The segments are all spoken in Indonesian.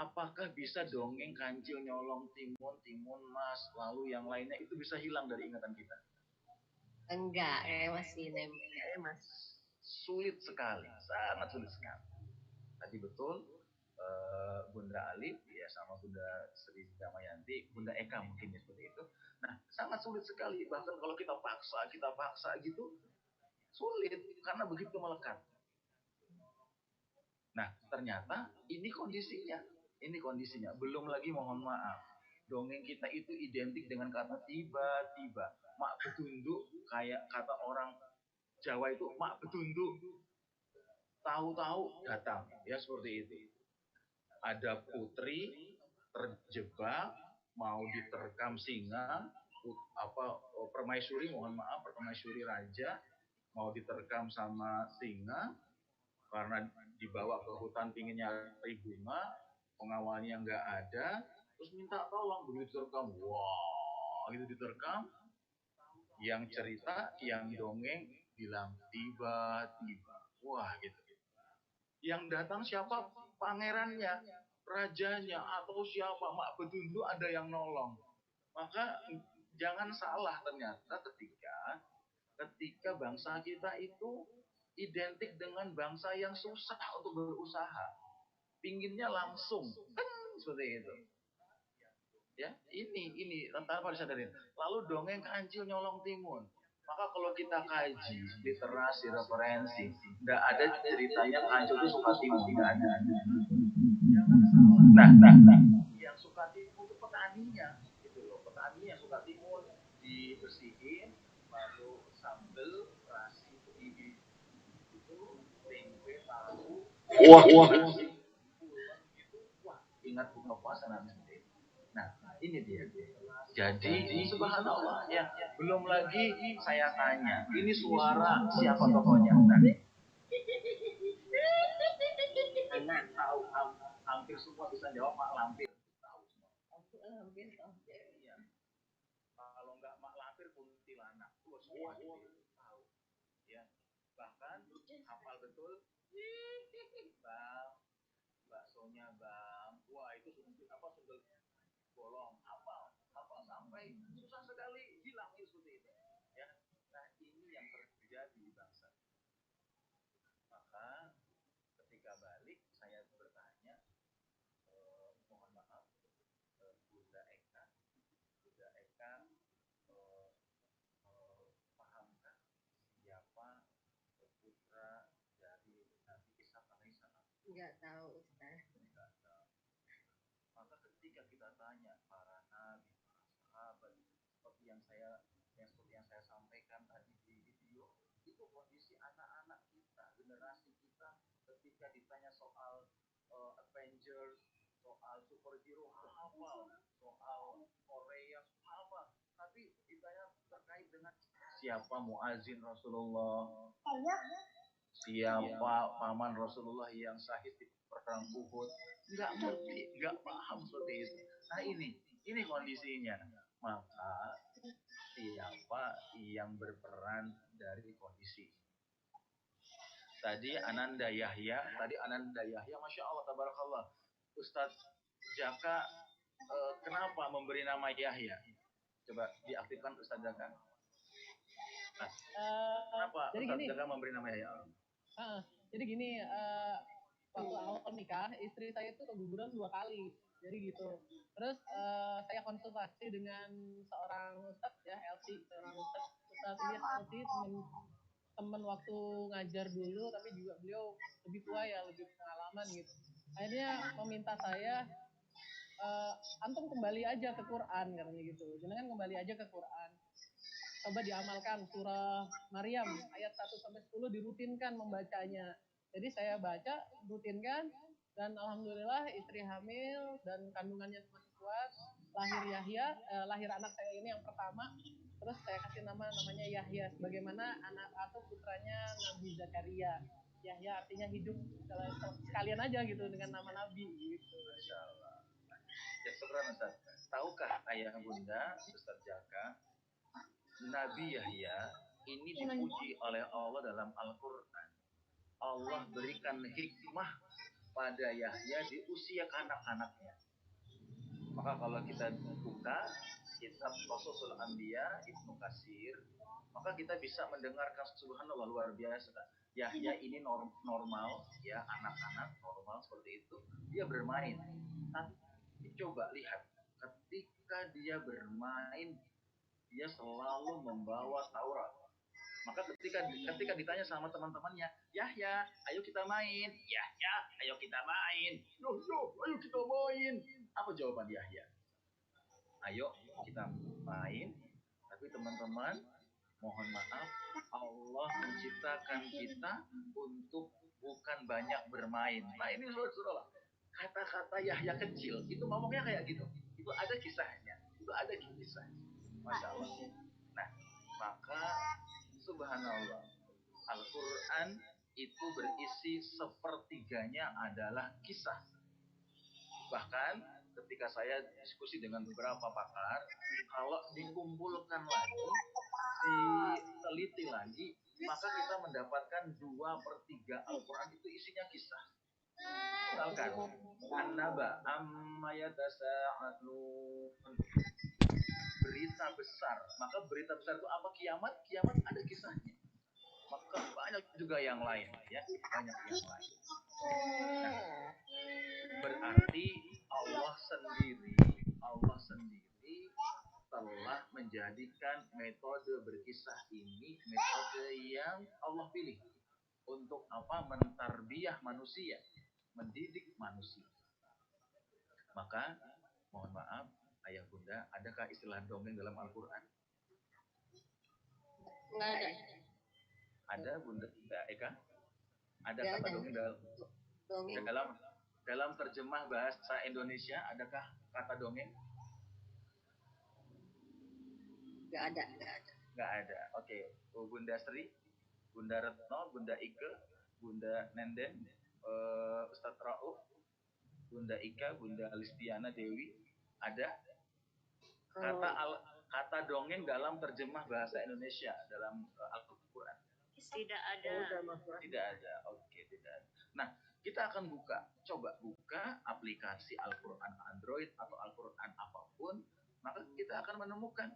apakah bisa dongeng kancil nyolong timun, timun mas, lalu yang lainnya itu bisa hilang dari ingatan kita? Enggak, masih nempel. Sulit sekali, sangat sulit sekali. Tadi betul, Bunda Alif ya sama Bunda Sri Damayanti, Bunda Eka mungkin ya seperti itu. Nah, sangat sulit sekali. Bahkan kalau kita paksa gitu, sulit karena begitu melekat. Nah, ternyata ini kondisinya. Ini kondisinya. Belum lagi mohon maaf. Dongeng kita itu identik dengan kata tiba-tiba. Mak betunduk, kayak kata orang Jawa itu mak betunduk. Tahu-tahu datang. Ya seperti itu. Ada putri terjebak mau diterkam singa, permaisuri, mohon maaf, permaisuri raja mau diterkam sama singa karena dibawa ke hutan pingin nyari bunga, pengawalnya nggak ada, terus minta tolong, begitu diterkam, wah itu diterkam, yang cerita, yang dongeng bilang tiba-tiba, wah gitu. Yang datang siapa? Pangerannya, rajanya, atau siapa? Mak Betunduk ada yang nolong. Maka jangan salah, ternyata ketika bangsa kita itu identik dengan bangsa yang susah untuk berusaha, pinginnya langsung kan, seperti itu ya. Ini tanpa disadarin, lalu dongeng kancil nyolong timun. Maka kalau kita kaji literasi referensi, nggak ada ceritanya kancil itu suka timun, nggak ada. Nah, yang suka timun itu petaninya gitu loh, petani yang suka timun dibersihin, lalu sambel terasi ini itu tempe tahu, wah ingat buka puasa nanti. Nah, ini dia. Jadi subhanallah ya, belum lagi saya tanya, ini suara siapa tokohnya? Nah, anak tahu, hampir semua bisa jawab Mak Lampir. Tahu semua. Iya. Kalau nggak Mak Lampir kuntilanak, semua tahu. Ya. Bahkan hafal betul. Bang, baksonya bang. Wah itu sundel bolong. Hafal sampai susah sekali hilang seperti itu. Ya. Nah ini yang terjadi di bangsa. Maka ketika balik saya bertanya, mohon maaf, Bunda Eka, pahamkah siapa putra dari Nabi Ishak alaihissalam? Enggak tahu, Ustaz. Maka ketika kita tanya para nabi, para sahabat, seperti yang saya sampaikan tadi di video, itu kondisi anak-anak kita, generasi kita, ketika ditanya soal Avengers, soal superhero hafal, soal Korea hafal, tapi ditanya terkait dengan siapa muazin Rasulullah, siapa paman Rasulullah yang syahid di perang Uhud, nggak ngerti, nggak paham seperti itu. Nah ini kondisinya. Maka siapa yang berperan dari kondisi? Tadi Ananda Yahya, Masya Allah, tabarakallah. Ustadz Jaka, kenapa memberi nama Yahya? Coba diaktifkan Ustadz Jaka. Nah, kenapa Ustadz Jaka memberi nama Yahya? Jadi gini, waktu awal nikah, istri saya itu keguguran 2 kali. Jadi gitu. Terus saya konsultasi dengan seorang ustadz ya, LC, seorang ustadz Ilyas LC, teman waktu ngajar dulu, tapi juga beliau lebih tua ya, lebih pengalaman gitu. Akhirnya meminta saya, antum kembali aja ke Quran katanya gitu. Jangan kembali aja ke Quran. Coba diamalkan surah Maryam ayat 1-10 dirutinkan membacanya. Jadi saya baca, rutinkan, dan alhamdulillah istri hamil dan kandungannya masih kuat. Lahir anak saya ini yang pertama. Terus saya kasih namanya Yahya, sebagaimana anak atau putranya Nabi Zakaria. Yahya artinya hidup, sekalian aja gitu dengan nama Nabi gitu. Masyaallah. Ya syukur Ustaz. Tahukah ayah bunda Ustaz Jaka, Nabi Yahya ini dipuji oleh Allah dalam Al-Quran. Allah berikan hikmah pada Yahya di usia kanak-kanaknya. Maka kalau kita buka kitab Qasasul Anbiya Ibnu Katsir, maka kita bisa mendengarkan subhanallah luar biasa. Yahya ini normal, ya anak-anak normal seperti itu, dia bermain. Tapi coba lihat, ketika dia bermain, dia selalu membawa Taurat. Maka ketika ditanya sama teman-temannya, Yahya, ayo kita main. Yahya, ayo kita main. Yahya, ayo kita main. Apa jawaban Yahya? Ayo kita main. Tapi teman-teman, mohon maaf, Allah menciptakan kita untuk bukan banyak bermain. Nah ini saudara, kata-kata Yahya kecil itu ngomongnya kayak gitu. Itu ada kisahnya. Itu ada kisah. Masya Allah. Nah, maka subhanallah, Al-Quran itu berisi sepertiganya adalah kisah. Bahkan ketika saya diskusi dengan beberapa pakar, kalau dikumpulkan lagi, diteliti lagi, maka kita mendapatkan 2/3 Al-Quran itu isinya kisah. Misalkan, An-Naba amma yatasa'alun, berita besar. Maka berita besar itu apa? Kiamat. Kiamat ada kisahnya. Maka banyak juga yang lain, ya, banyak yang lain. Nah, berarti Allah sendiri telah menjadikan metode berkisah ini metode yang Allah pilih untuk apa? Mentarbiyah manusia, mendidik manusia. Maka mohon maaf, ayah bunda, adakah istilah dongeng dalam Al-Quran? Nggak ada. Ada bunda Eka? Ada kata dongeng dalam terjemah bahasa Indonesia, adakah kata dongeng? Nggak ada. Nggak ada. Oke. Bunda Sri, Bunda Retno, Bunda Ike, Bunda Nenden, Ustadz Rauf, Bunda Ika, Bunda Listiana Dewi, ada kata dongeng dalam terjemah bahasa Indonesia dalam Al-Quran? Tidak ada. Tidak ada. Oke, tidak ada. Nah, kita akan coba buka aplikasi Al-Quran Android atau Al-Quran apapun, maka kita akan menemukan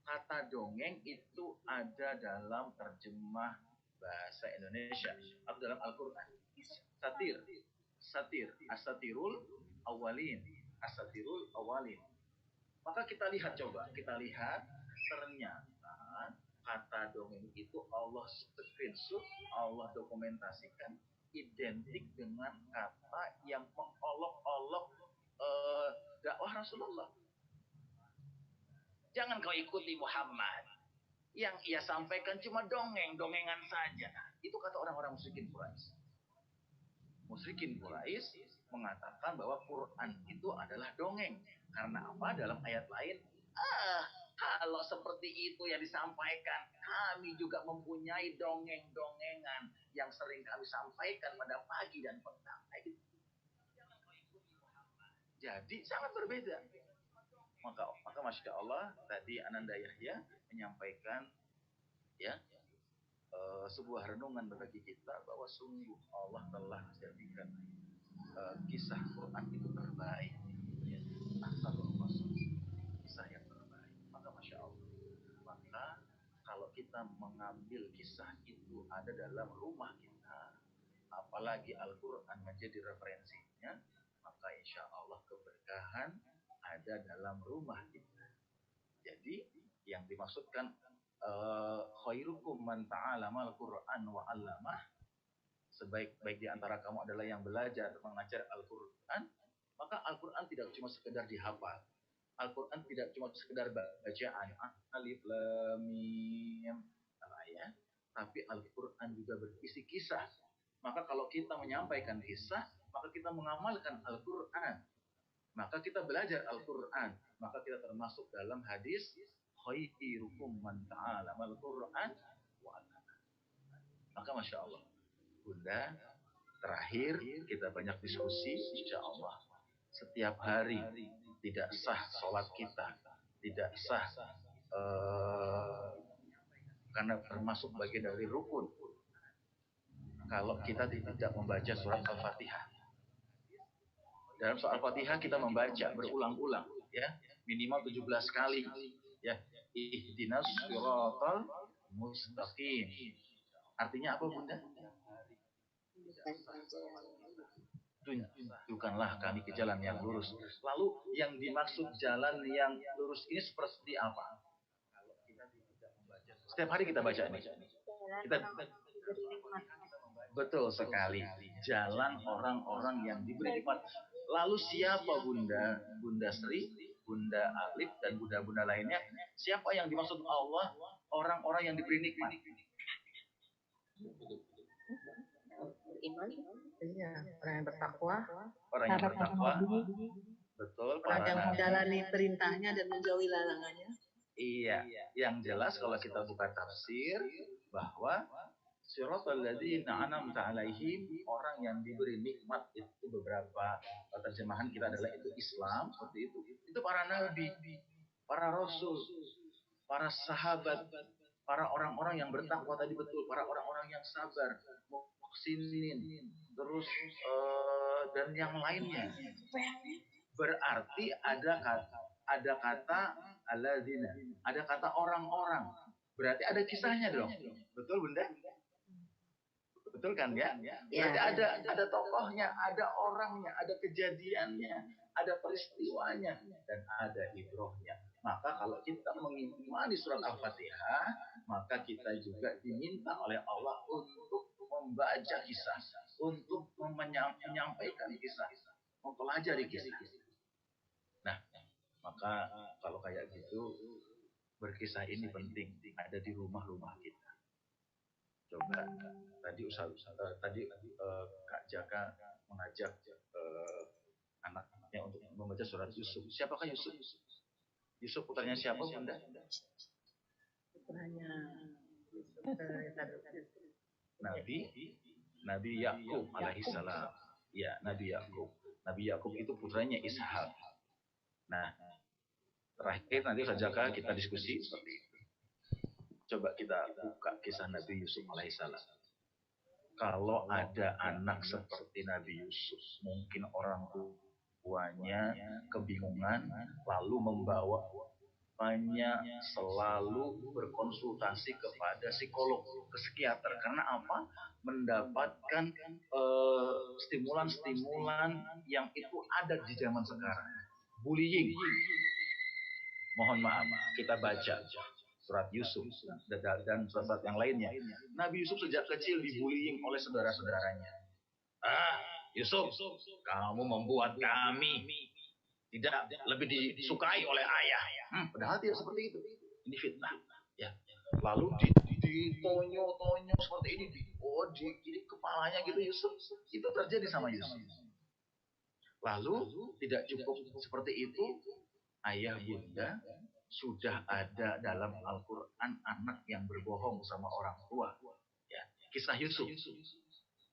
kata dongeng itu ada dalam terjemah bahasa Indonesia atau dalam Al-Quran. Satir, asatirul awalin. Maka kita lihat ternyata kata dongeng itu Allah screenshot, Allah dokumentasikan identik dengan kata yang mengolok-olok dakwah Rasulullah. Jangan kau ikuti Muhammad. Yang ia sampaikan cuma dongengan saja. Itu kata orang-orang musyrikin Quraisy. Musyrikin Quraisy mengatakan bahwa Quran itu adalah dongeng. Karena apa? Dalam ayat lain, kalau seperti itu yang disampaikan, kami juga mempunyai dongeng-dongengan yang sering kami sampaikan pada pagi dan petang. Jadi sangat berbeda. Maka Masya Allah, tadi Ananda Yahya menyampaikan ya sebuah renungan bagi kita bahwa sungguh Allah telah menjadikan kisah Quran itu terbaik, ya, kisah yang terbaik. Maka Masya Allah, maka kalau kita mengambil kisah itu ada dalam rumah kita, apalagi Al-Quran menjadi referensinya, maka insya Allah keberkahan ada dalam rumah kita. Jadi yang dimaksudkan khairukum man ta'allama al-Qur'an wa 'allamah, sebaik-baik di antara kamu adalah yang belajar mengajar Al-Qur'an. Maka Al-Qur'an tidak cuma sekedar dihafal. Al-Qur'an tidak cuma sekedar bacaan alif lam mim, ya, tapi Al-Qur'an juga berisi kisah. Maka kalau kita menyampaikan kisah, maka kita mengamalkan Al-Qur'an. Maka kita belajar Al-Quran. Maka kita termasuk dalam hadis khairukum man ta'allama al-Quran wa 'allamah. Maka Masya Allah, Bunda, terakhir kita banyak diskusi, insya Allah setiap hari tidak sah sholat kita, tidak sah karena termasuk bagian dari rukun kalau kita tidak membaca surat Al-Fatihah. Dalam soal Fatihah kita membaca berulang-ulang, ya, minimal 17 kali, ya. Ihdinas siratal mustaqim. Artinya apa, Bunda? Tunjukkanlah kami ke jalan yang lurus. Lalu yang dimaksud jalan yang lurus ini seperti apa? Setiap hari kita baca ini. Kita betul sekali. Jalan orang-orang yang diberi nikmat. Lalu siapa Bunda? Bunda Sri, Bunda Alif, dan bunda-bunda lainnya? Siapa yang dimaksud Allah? Orang-orang yang diberi nikmat. Iman. Iya, orang yang bertakwa. Orang yang bertakwa. Betul. Orang yang menjalani perintahnya dan menjauhi larangannya. Iya, yang jelas kalau kita buka tafsir bahwa siratal ladzina an'amta 'alaihim, orang yang diberi nikmat, itu beberapa terjemahan kita adalah itu Islam, seperti itu. Itu para nabi, para rasul, para sahabat, para orang-orang yang bertakwa tadi, betul, para orang-orang yang sabar, muhsinin, terus dan yang lainnya. Berarti ada kata alladzina, ada kata orang-orang. Berarti ada kisahnya dong. Betul, Bunda? Betul kan ya? Berarti ada tokohnya, ada orangnya, ada kejadiannya, ada peristiwanya, dan ada ibrohnya. Maka kalau kita mengimani surat Al-Fatihah, maka kita juga diminta oleh Allah untuk membaca kisah, untuk menyampaikan kisah, mempelajari kisah. Nah, maka kalau kayak gitu, berkisah ini penting, ada di rumah-rumah kita. Coba tadi Kak Jaka mengajak anak-anaknya untuk membaca surat Yusuf. Siapakah Yusuf? Yusuf putranya siapa, Bunda? Putranya Nabi Yakub alaihissalam. Ya, Nabi Yakub. Nabi Yakub itu putranya Ishak. Nah, terakhir nanti saja kita diskusi seperti itu. Coba kita buka kisah Nabi Yusuf alaihissalam. Kalau ada anak seperti Nabi Yusuf, mungkin orang tuanya kebingungan, lalu membawa banyak selalu berkonsultasi kepada psikolog, ke psikiater. Karena apa? Mendapatkan stimulan-stimulan yang itu ada di zaman sekarang. Bullying. Mohon maaf, kita baca surat Yusuf dan surat yang lainnya. Nabi Yusuf sejak kecil dibullying oleh saudara-saudaranya. Yusuf, kamu membuat kami tidak lebih disukai oleh ayah. Padahal tidak seperti itu. Ini fitnah. Ya. Lalu ditonyo-tonyo seperti ini, di kepalanya gitu Yusuf. Itu terjadi sama Yusuf. Lalu tidak cukup seperti itu, ayah bunda sudah ada dalam Al-Quran anak yang berbohong sama orang tua. Ya. Kisah Yusuf.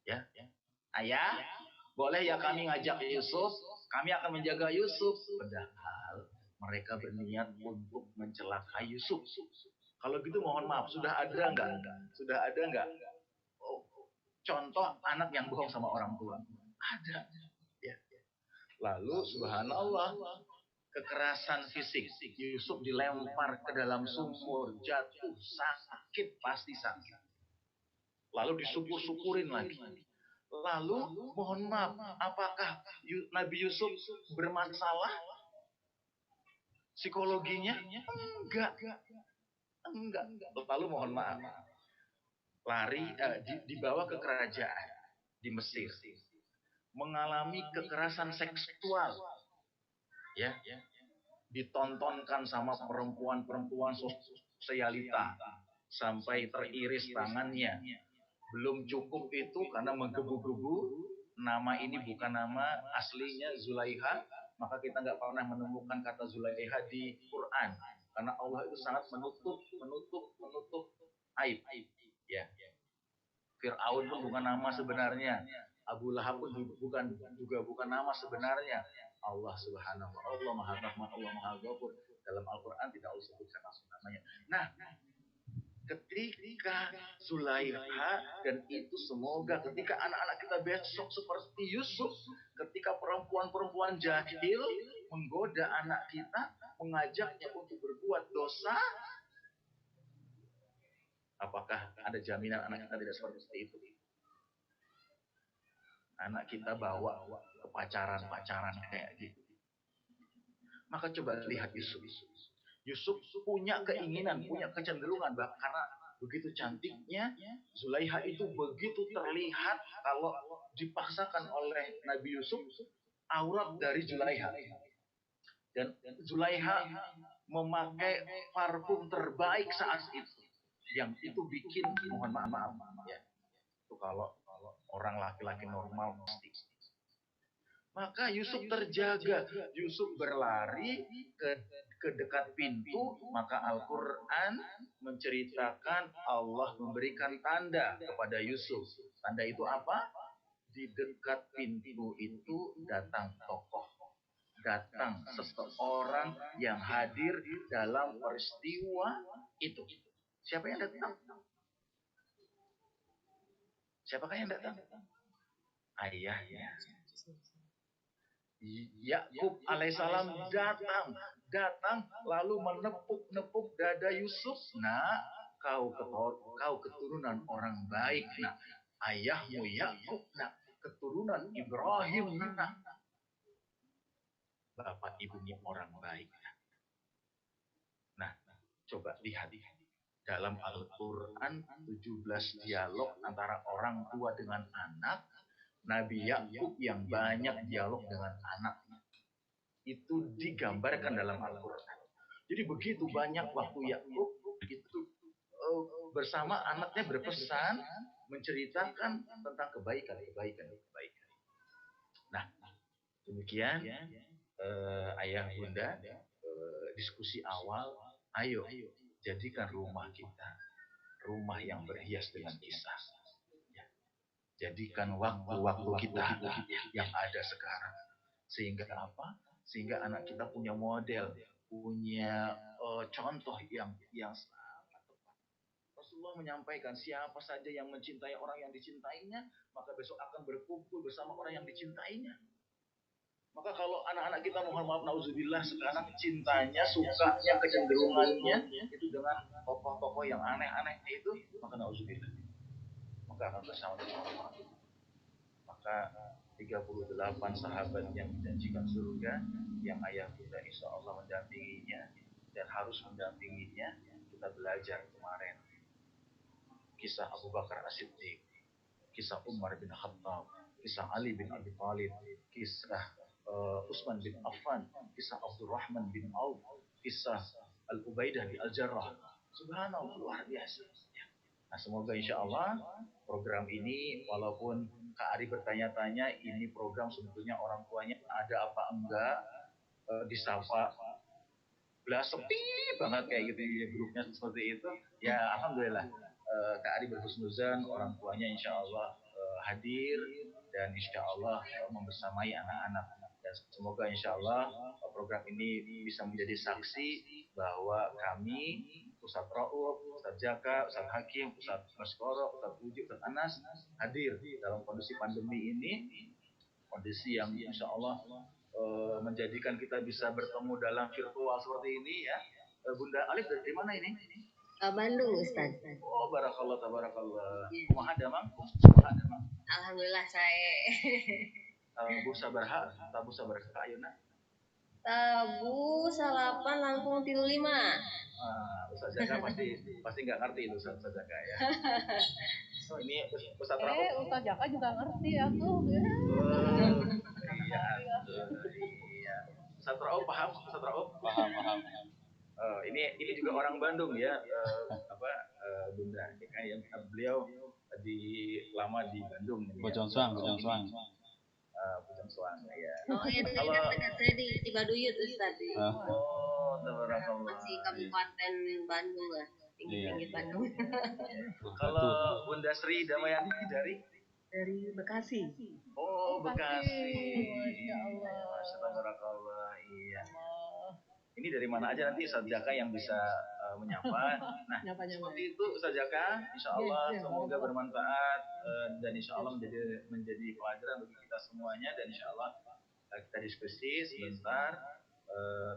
Ya. Ayah, boleh ya kami ngajak Yusuf? Kami akan menjaga Yusuf. Padahal mereka berniat untuk mencelakai Yusuf. Kalau gitu mohon maaf, sudah ada enggak? Sudah ada enggak? Contoh anak yang bohong sama orang tua? Ada. Ya. Lalu subhanallah, kekerasan fisik. Yusuf dilempar ke dalam sumur, jatuh, sakit, pasti sakit. Lalu disyukur-syukurin lagi. Lalu mohon maaf, apakah Nabi Yusuf bermasalah psikologinya? Enggak. Lalu mohon maaf, dibawa ke kerajaan di Mesir, mengalami kekerasan seksual. Ya, ditontonkan sama perempuan-perempuan sosialita sampai teriris tangannya. Belum cukup itu, karena menggebu-gebu, nama ini bukan nama aslinya Zulaiha, maka kita nggak pernah menemukan kata Zulaiha di Quran, karena Allah itu sangat menutup aib. Ya. Fir'aun pun bukan nama sebenarnya, Abu Lahab pun bukan nama sebenarnya. Allah Subhanahu wa Ta'ala, Allah Maha Rahman, Allah Maha Ghafur. Dalam Al-Quran tidak usah sebutkan namanya. Nah, ketika Zulaiha, dan itu semoga ketika anak-anak kita besok seperti Yusuf, ketika perempuan-perempuan jahil menggoda anak kita, mengajaknya untuk berbuat dosa, apakah ada jaminan anak kita tidak seperti itu? Anak kita bawa ke pacaran-pacaran kayak gitu. Maka coba lihat Yusuf. Yusuf punya keinginan, punya kecenderungan, karena begitu cantiknya Zulaiha itu begitu terlihat kalau dipaksakan oleh Nabi Yusuf aurat dari Zulaiha. Dan Zulaiha memakai parfum terbaik saat itu, yang itu bikin mohon maaf ya, itu kalau orang laki-laki normal pasti. Maka Yusuf terjaga. Yusuf berlari ke dekat pintu, maka Al-Quran menceritakan Allah memberikan tanda kepada Yusuf. Tanda itu apa? Di dekat pintu itu datang tokoh. Datang seseorang yang hadir dalam peristiwa itu. Siapa yang datang? Siapakah yang datang? Ayahnya. Yakub alaihissalam datang lalu menepuk dada Yusuf. Nah, kau keturunan orang baik. Nah, ayahmu Yakub, nah, keturunan Ibrahim. Nah, bapak ibumu orang baik. Nah, coba lihat dalam Al-Quran 17 dialog antara orang tua dengan anak. Nabi Yakub yang banyak dialog dengan anaknya itu digambarkan dalam Al-Quran. Jadi begitu banyak waktu Yakub itu bersama anaknya berpesan, menceritakan tentang kebaikan. Nah, demikian ayah bunda diskusi awal. Ayo jadikan rumah kita rumah yang berhias dengan kisah. Jadikan waktu-waktu kita yang ada sekarang. Sehingga apa? Sehingga anak kita punya model, punya contoh yang sangat tepat. Rasulullah menyampaikan, siapa saja yang mencintai orang yang dicintainya, maka besok akan berkumpul bersama orang yang dicintainya. Maka kalau anak-anak kita, mohon maaf, na'udzubillah, sekarang cintanya, sukanya, kecenderungannya itu dengan tokoh-tokoh yang aneh-aneh itu, maka na'udzubillah, maka akan bersama-sama. Maka 38 sahabat yang dijanjikan surga, yang ayah bunda insya Allah mendampinginya dan harus mendampinginya. Kita belajar kemarin kisah Abu Bakar As-Siddiq, kisah Umar bin Khattab, kisah Ali bin Abi Thalib, kisah Utsman bin Affan, kisah Abdurrahman bin Auf, kisah Al-Ubaidah bin Al-Jarrah. Subhanallah, luar biasa. Nah, semoga insya Allah program ini, walaupun Kak Ari bertanya-tanya, ini program sebetulnya orang tuanya ada apa enggak, disapa belas sepi banget kayak gitu ya, grupnya seperti itu. Ya alhamdulillah, Kak Ari berhusnuzan, orang tuanya insya Allah hadir dan insya Allah membersamai anak-anak. Dan semoga insya Allah program ini bisa menjadi saksi bahwa kami, Ustadz Rauf, Ustadz Jaka, Ustadz Hakim, Ustadz Maskoro, Ustadz Uji, Ustadz Anas hadir dalam kondisi pandemi ini, kondisi yang insya Allah menjadikan kita bisa bertemu dalam virtual seperti ini ya. Bunda Alif dari mana ini? Bandung, Ustaz. Oh, barakallah, tabarakallah. Ya. Kumaha damang? Alhamdulillah saya. Bu sabarha, tabu sabarha ayeuna. Tabu salapan langkung 35. Ustaz Jaka pasti nggak ngerti itu Ustaz Jaka ya. So, ini Ustaz Rauf. Ustaz Jaka juga ngerti ya tuh. Iya. Ustaz Rauf paham? Ustaz Rauf? Paham. Ini juga orang Bandung ya, Bunda. Yang beliau lama di Bandung. Bojong Soang. Bojong Soang ya. Oh iya, kalau dekat saya di Cibaduyut, Ustaz. Oh, tabarakallah. Masih Kabupaten Bandung lah, pinggir-pinggir Bandung. Kalau Bunda Sri Damayanti dari Bekasi. Oh, Bekasi. Masya Allah. Masya Allah, iya. ini dari mana aja nanti Ustaz Jaka yang bisa menyapa. Nah, Nyapa-nyapa. seperti itu Ustaz Jaka, insya Allah Iya, semoga bermanfaat dan insya Allah menjadi pelajaran bagi kita semuanya, dan insya Allah kita diskusi sebentar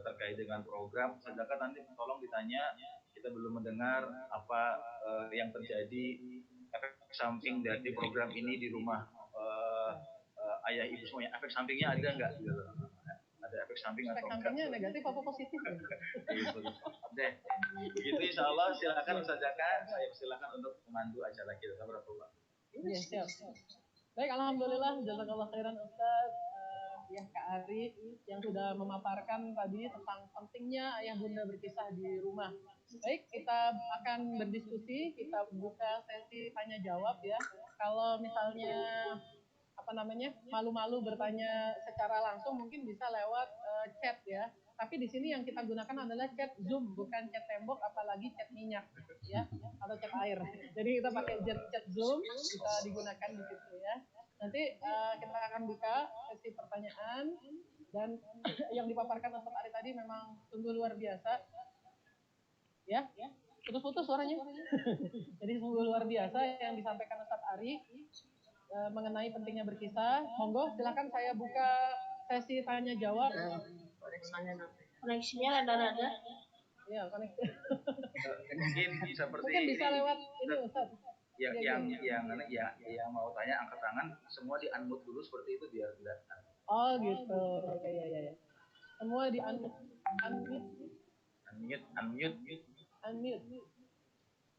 terkait dengan program. Ustaz Jaka nanti tolong ditanya, kita belum mendengar apa yang terjadi efek samping dari program ini di rumah ayah ibu semuanya. Efek sampingnya ada nggak? Gitu. Ada efek samping Efek atau sampingnya enggak? negatif apa positif? Gitu. Deh. Begitu insya Allah, silakan Ustaz Jaka, saya silakan untuk memandu acara kita. Barakallah. Iya, siap. Baik, alhamdulillah, jazakallah khairan Ustaz. Ya Kak Ari yang sudah memaparkan tadi tentang pentingnya ayah bunda berkisah di rumah. Baik, kita akan berdiskusi, kita buka sesi tanya jawab ya. Kalau misalnya malu-malu bertanya secara langsung mungkin bisa lewat chat ya. Tapi di sini yang kita gunakan adalah chat Zoom, bukan chat tembok, apalagi chat minyak ya, atau chat air. Jadi kita pakai chat Zoom, bisa digunakan di situ ya. Nanti kita akan buka sesi pertanyaan, dan yang dipaparkan Ustaz Ari tadi memang sungguh luar biasa. Ya, putus-putus suaranya. Jadi sungguh luar biasa yang disampaikan Ustaz Ari mengenai pentingnya berkisah. Monggo, silakan saya buka sesi tanya jawab. Koneksinya rada-rada. Ya, koneksi. Mungkin bisa lewat ini Ustaz. Yang mau tanya angkat tangan, semua di unmute dulu seperti itu biar tidak. Oh gitu. Oke, ya. Semua di unmute.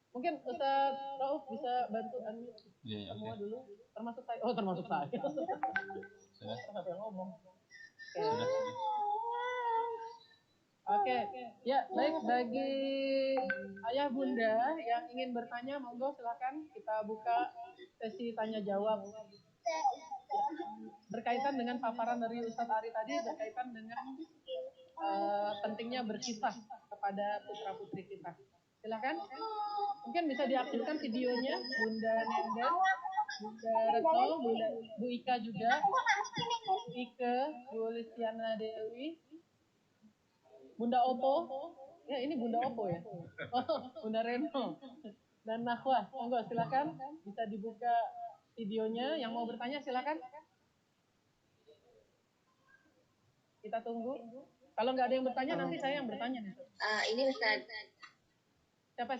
Mungkin Ustaz Rauf bisa bantu unmute semua dulu, termasuk saya. Oh, termasuk saya. Siapa yang ngomong? Oke. Ya, baik, bagi ayah bunda yang ingin bertanya, monggo silakan kita buka sesi tanya jawab. Berkaitan dengan paparan dari Ustadz Ari tadi, berkaitan dengan pentingnya berkisah kepada putra putri kita. Silakan. Mungkin bisa diaktifkan videonya, Bunda Nenda, Bunda Retno, Bu Ika juga, Ike, Bu Listiana Dewi, Bunda Opo. Ya, ini Bunda Opo ya. Oh, Bunda Reno dan Nahwa. Monggo silakan, bisa dibuka videonya. Yang mau bertanya silakan. Kita tunggu. Kalau nggak ada yang bertanya, nanti saya yang bertanya nih. Ini Ustaz. Siapa?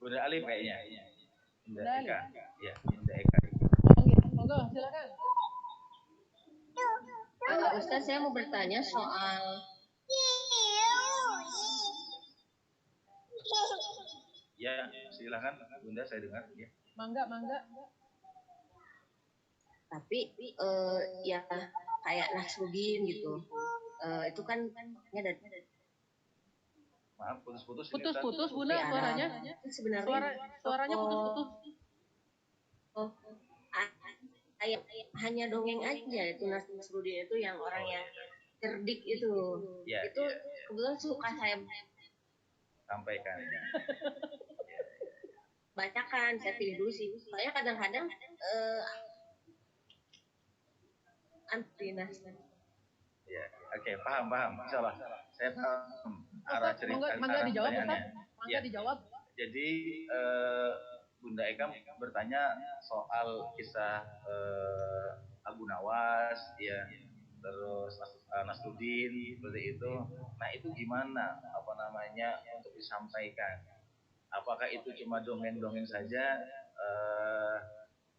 Bunda Alif kayaknya. Bunda Eka. Ya, Bunda Eka. Monggo, silakan. Ustaz, saya mau bertanya soal Ya, silakan Bunda, saya dengar. Ya. Mangga. Tapi ya kayak Nasruddin gitu. Itu kan dari Maaf, putus-putus. Putus, Bunda, suaranya. Sebenarnya Suaranya putus-putus. Oh, hanya dongeng aja itu Nasruddin itu yang orang yang cerdik itu. Ya, itu kebetulan suka saya sampaikan. Bacakan, saya pilih dulu sih. Soalnya kadang-kadang Ya, oke, paham. Insyaallah. Saya paham arah cerita. Mangga dijawab, Ustaz. Ya. Dijawab. Jadi Bunda Eka bertanya soal kisah Abu Nawas, ya, terus Nasruddin seperti itu. Nah, itu gimana untuk disampaikan? Apakah itu cuma dongeng-dongeng saja?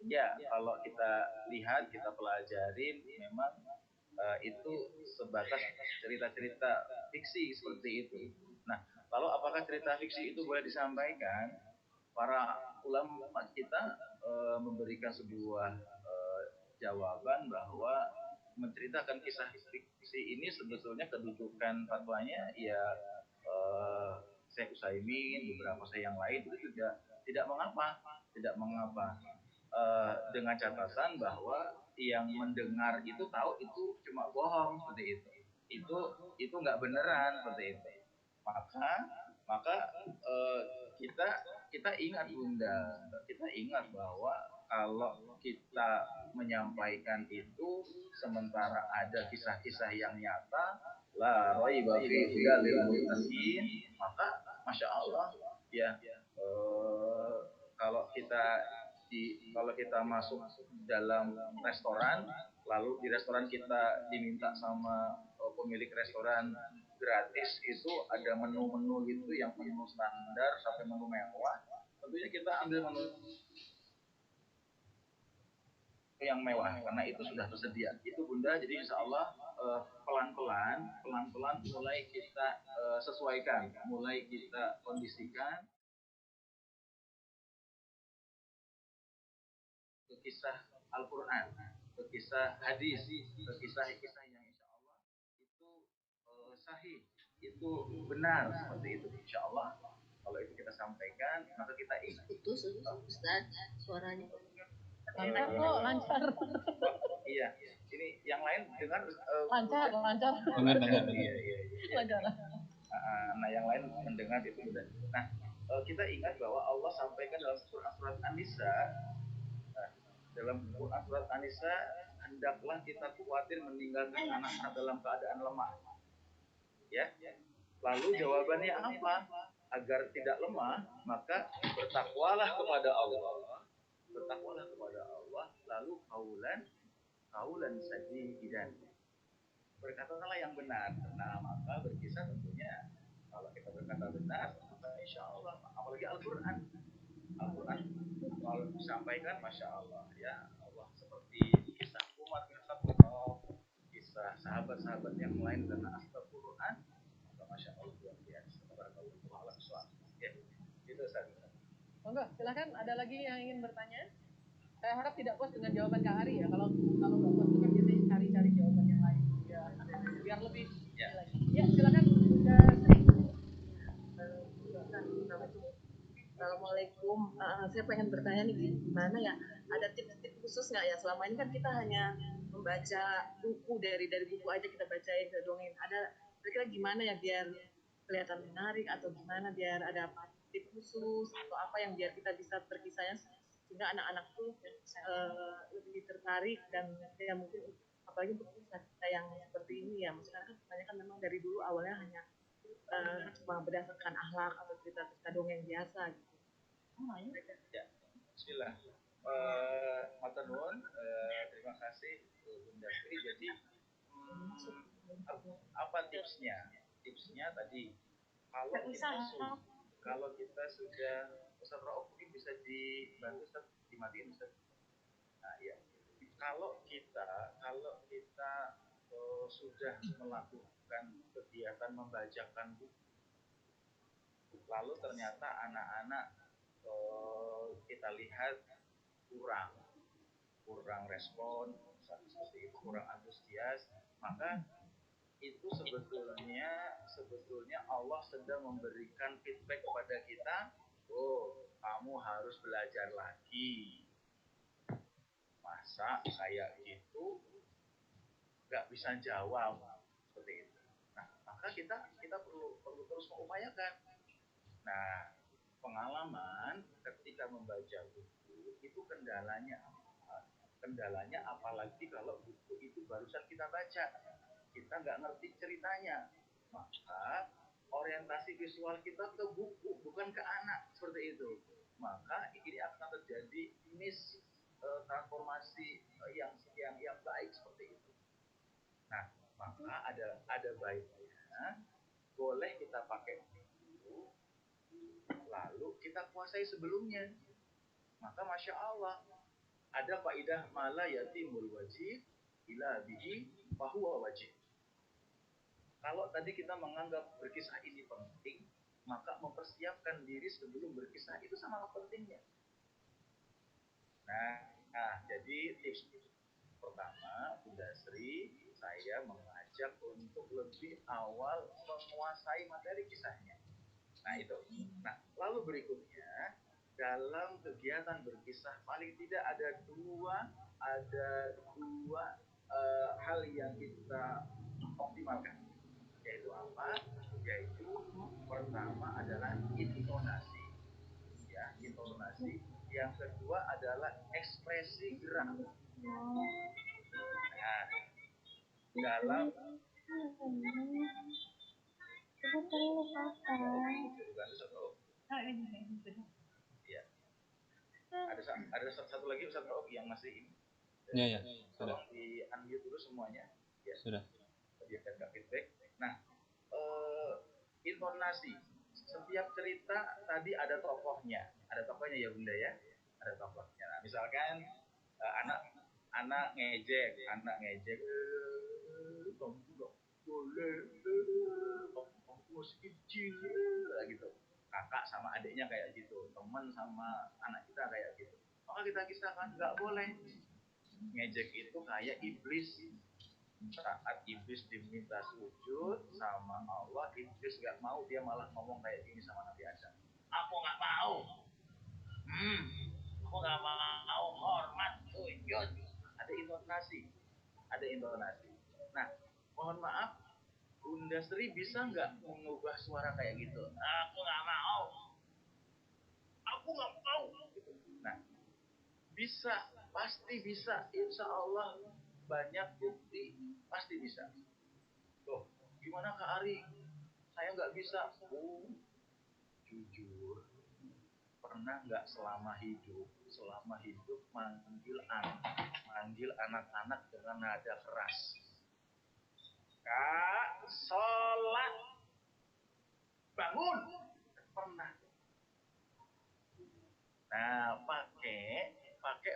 Ya, kalau kita lihat, kita pelajarin, memang itu sebatas cerita-cerita fiksi seperti itu. Nah, lalu apakah cerita fiksi itu boleh disampaikan? Para ulama kita memberikan sebuah jawaban bahwa menceritakan kisah fiksi ini sebetulnya kedudukan fatwanya ya Syekh Utsaimin, beberapa saya yang lain itu juga tidak mengapa. Dengan catatan bahwa yang mendengar itu tahu itu cuma bohong seperti itu. Itu nggak beneran seperti itu. Maka kita ingat Bunda, kita ingat bahwa kalau kita menyampaikan itu sementara ada kisah-kisah yang nyata, la raiba fi hudalil muttaqin, maka masya Allah ya, kalau kita masuk dalam restoran, lalu di restoran kita diminta sama pemilik restoran gratis, itu ada menu-menu gitu yang menu standar sampai menu mewah, tentunya kita ambil menu yang mewah karena itu sudah tersedia. Itu Bunda, jadi insya Allah pelan-pelan mulai kita sesuaikan, mulai kita kondisikan ke kisah Al-Quran, ke kisah hadis, ke kisah-kisah yang insya Allah itu sahih, itu benar, seperti itu insya Allah. Kalau itu kita sampaikan, maka kita ingat. Putus Ustaz suaranya. Lancar kok, lancar. Iya, ini yang lain dengar lancar. Dengar. Iya. Lancar. Nah, yang lain mendengar itu sudah. Nah, kita ingat bahwa Allah sampaikan dalam surat An-Nisa, hendaklah kita khawatir meninggalkan anak-anak dalam keadaan lemah. Ya. Lalu jawabannya apa? Agar tidak lemah, maka bertakwalah kepada Allah. Lalu kaulan sadidan. Berkatalah yang benar. Nah, maka berkisah tentunya kalau kita berkata benar, maka insya Allah, apalagi Al-Quran kalau disampaikan, masya Allah ya Allah, seperti kisah Umar bin Khattab, kisah sahabat-sahabat yang lain karena Al-Quran, maka masya Allah luar biasa. Ya, itu saja. Monggo, silakan. Ada lagi yang ingin bertanya? Saya harap tidak puas dengan jawaban Kak Ari ya. Kalau nggak puas itu kan biasanya cari jawaban yang lain. Ya, biar lebih lagi. Ya, silakan Sri. Assalamualaikum. Saya pengen bertanya nih, gimana ya? Ada tips-tips khusus nggak ya? Selama ini kan kita hanya membaca buku, dari buku aja kita bacain, kita dongeng. Ada kira-kira gimana ya biar kelihatan menarik, atau gimana biar ada tips khusus atau apa yang biar kita bisa berkisahnya sehingga anak-anak tuh lebih tertarik, dan ya mungkin apalagi untuk kisah kita yang seperti ini ya, maksudnya kan kebanyakan memang dari dulu awalnya hanya cuma berdasarkan akhlak atau cerita-cerita dongeng biasa gitu. Ya, bismillah. Matur terima kasih Bunda Sri. Jadi apa tipsnya? Tipsnya tadi kalau kita sudah, Ustaz Rauf mungkin bisa dibantu, Ustaz, dimatiin Ustaz. Nah, ya. Kalau kita sudah melakukan kegiatan membacakan buku, lalu ternyata anak-anak kita lihat kurang respon, seperti itu, kurang antusias, maka itu sebetulnya Allah sedang memberikan feedback kepada kita, kamu harus belajar lagi. Masa kayak gitu nggak bisa jawab, seperti itu. Nah, maka kita perlu terus mengupayakan. Nah, pengalaman ketika membaca buku itu kendalanya apa? Kendalanya apalagi kalau buku itu barusan kita baca, kita nggak ngerti ceritanya, maka orientasi visual kita ke buku bukan ke anak, seperti itu. Maka ini akan terjadi transformasi yang baik, seperti itu. Nah, maka ada baiknya boleh kita pakai buku, lalu kita kuasai sebelumnya. Maka masya Allah, ada kaidah mala yatimul wajib ila bihi fahuwa wajib. Kalau tadi kita menganggap berkisah ini penting, maka mempersiapkan diri sebelum berkisah itu sama pentingnya. Nah, jadi tips pertama, Bunda Sri, saya mengajak untuk lebih awal menguasai materi kisahnya. Nah, itu. Nah, lalu berikutnya, dalam kegiatan berkisah paling tidak ada dua hal yang kita optimalkan. Yaitu apa? Yaitu pertama adalah intonasi. Ya, intonasi Yang kedua adalah ekspresi gerak. Nah, dalam ya, ada satu lagi Ustaz Rauf yang masih ini. Ya, Tolong di unmute dulu semuanya. Ya. Sudah. Biar nggak feedback. Nah, intonasi setiap cerita tadi ada tokohnya ya Bunda ya, ada tokohnya. Nah, misalkan anak ngejek, kamu nggak boleh, kamu masih kecil, gitu. Kakak sama adiknya kayak gitu, teman sama anak kita kayak gitu. Maka kita kisahkan nggak boleh. Ngejek itu kayak iblis. Saat iblis diminta sujud sama Allah, iblis gak mau, dia malah ngomong kayak gini sama Nabi Adam. Aku gak mau. Aku gak mau hormat sujud. Ada intonasi. Nah, mohon maaf, Bunda Sri bisa nggak mengubah suara kayak gitu? Aku gak mau. Gitu. Nah, bisa, pasti bisa. Insya Allah banyak bukti, pasti bisa. Loh, gimana Kak Ari? Saya nggak bisa. Jujur, pernah nggak selama hidup manggil anak-anak dengan nada keras? Kak, sholat, bangun. Pernah. Nah, pakai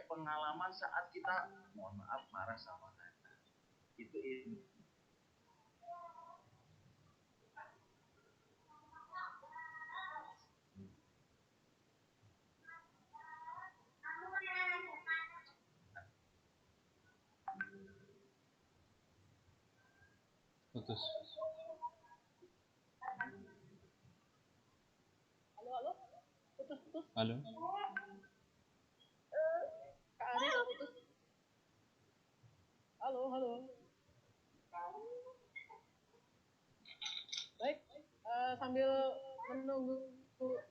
pengalaman saat kita, mohon maaf, marah sama anak. Itu ini. Putus. Halo? Putus. Halo. Kak Ari putus. Halo. Baik, sambil menunggu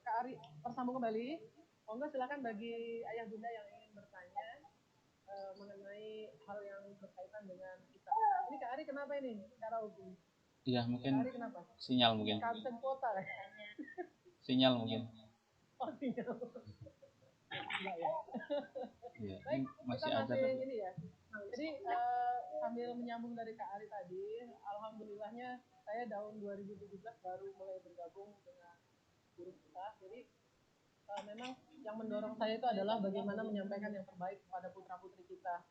Kak Ari tersambung kembali, monggo silakan bagi ayah bunda yang ingin bertanya mengenai hal yang berkaitan dengan kita. Ini Kak Ari kenapa ini? Cara hukum. Iya, mungkin Kak Ari kenapa? sinyal mungkin. Kehabisan kuota ya? Sinyal mungkin. Oh, sinyal. Enggak ya. Iya, Baik, masih kita ada. ini ya. Jadi sambil menyambung dari Kak Ari tadi, alhamdulillahnya saya tahun 2017 baru mulai bergabung dengan guru kita. Jadi memang yang mendorong saya itu adalah bagaimana menyampaikan yang terbaik kepada putra-putri kita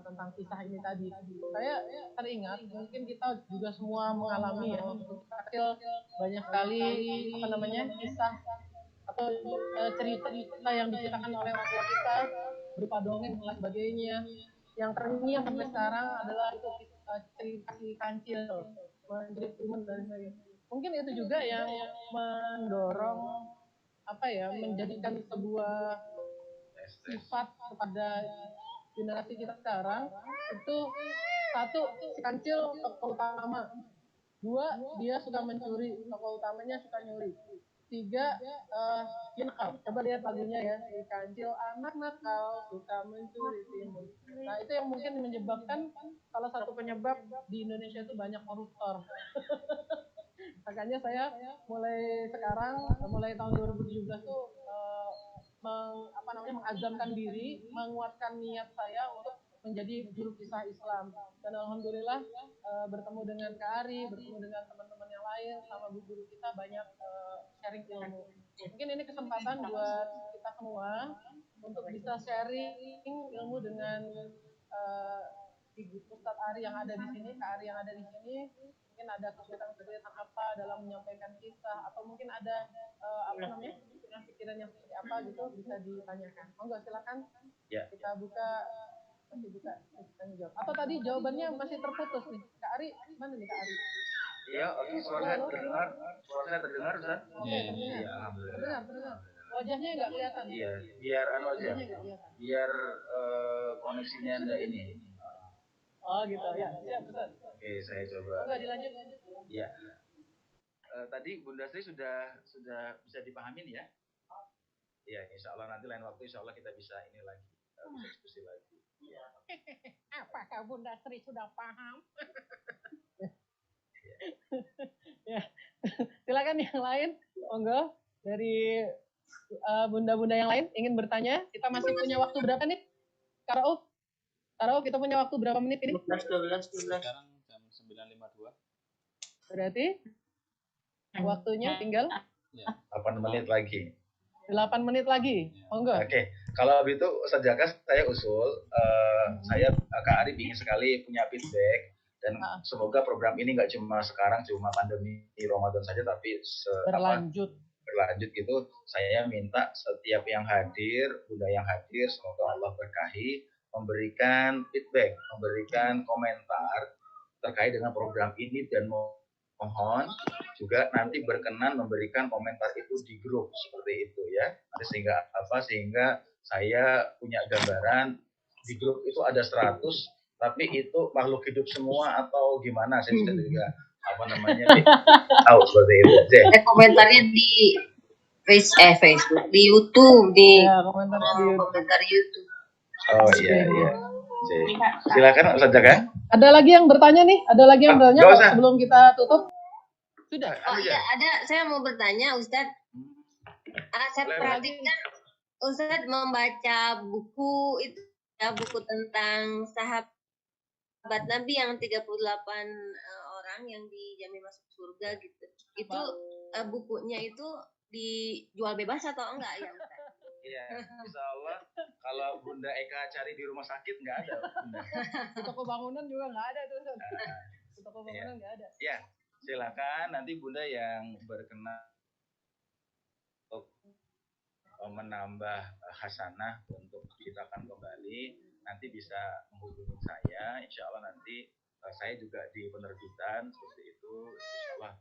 tentang kisah ini tadi. Saya teringat, mungkin kita juga semua mengalami ya, waktu kita kecil banyak sekali kisah atau cerita yang diceritakan oleh orang tua kita berupa dongeng dan sebagainya. Yang terngiang sampai sekarang adalah itu cerita si kancil, menjerit timun dan sebagainya. Mungkin itu juga yang mendorong menjadikan sebuah sifat kepada generasi kita sekarang itu, satu, si kancil tokoh utama, dua, dia suka mencuri, tokoh utamanya suka nyuri, tiga, dia nakal. Coba lihat lagunya ya, si kancil anak nakal suka mencuri timun. Nah, itu yang mungkin menyebabkan, salah satu penyebab di Indonesia itu banyak koruptor. Makanya saya mulai tahun 2017 tuh mengazamkan diri, menguatkan niat saya untuk menjadi juru kisah Islam. Dan alhamdulillah bertemu dengan Kak Ari, bertemu dengan teman-teman yang lain, sama guru kita banyak sharing ilmu. Mungkin ini kesempatan buat kita semua untuk bisa sharing ilmu dengan Ustadz Ari yang ada di sini, Kak Ari yang ada di sini. Mungkin ada kesulitan-kesulitan apa dalam menyampaikan kisah, atau mungkin ada pikiran-pikiran yang seperti apa gitu, bisa ditanyakan. Monggo silakan. Ya. Kita masih buka tanya jawab. Atau tadi jawabannya masih terputus nih. Kak Ari, mana nih Kak Ari? Iya, oke, suara saya terdengar. Suara saya terdengar, Ustaz? Iya, alhamdulillah. Terdengar. Wajahnya nggak kelihatan. Iya, biar aja. Biar koneksinya enggak ini. Oh gitu ya, siap Ustaz. Oke, saya coba. Enggak dilanjut. Iya. Tadi Bunda Sri sudah bisa dipahamin ya? Ya, insya Allah nanti lain waktu insya Allah kita bisa ini lagi, bisa diskusi lagi. Apakah Bunda Sri sudah paham? Ya, silakan yang lain, monggo dari bunda-bunda yang lain ingin bertanya. Kita masih punya waktu berapa nih, Karauf? Karauf, kita punya waktu berapa menit ini? 12. Sekarang jam 9.52. Berarti waktunya tinggal 8 menit lagi. 8 menit lagi, monggo. Oke, kalau begitu Ustaz Jaka saya usul, saya Kak Ari ingin sekali punya feedback dan semoga program ini nggak cuma sekarang cuma pandemi Ramadan saja tapi berlanjut gitu. Saya minta setiap yang hadir, Bunda yang hadir, semoga Allah berkahi, memberikan feedback, memberikan komentar terkait dengan program ini dan mohon juga nanti berkenan memberikan komentar itu di grup seperti itu ya. Nanti sehingga saya punya gambaran di grup itu ada 100 tapi itu makhluk hidup semua atau gimana, saya juga tahu seperti itu. Komentarnya di Facebook, di YouTube, di komentar YouTube. Oh iya. Silakan Ustaz Jaka. Ada lagi yang bertanya nih? Ada lagi yang bertanya sebelum kita tutup? Sudah. Oh iya, ada. Saya mau bertanya, Ustadz. Saya perhatikan Ustadz membaca buku itu, ya, buku tentang sahabat Nabi yang 38 orang yang dijamin masuk surga gitu. Itu bukunya itu dijual bebas atau enggak ya, Ustadz? Iya, insya Allah kalau Bunda Eka cari di rumah sakit nggak ada, Bunda. Di toko bangunan juga nggak ada tuh. Di toko bangunan nggak ada. Iya, silakan nanti Bunda yang berkenan untuk menambah hasanah untuk kita akan kembali nanti bisa menghubungi saya. Insya Allah nanti saya juga di penerbitan seperti itu. Insya Allah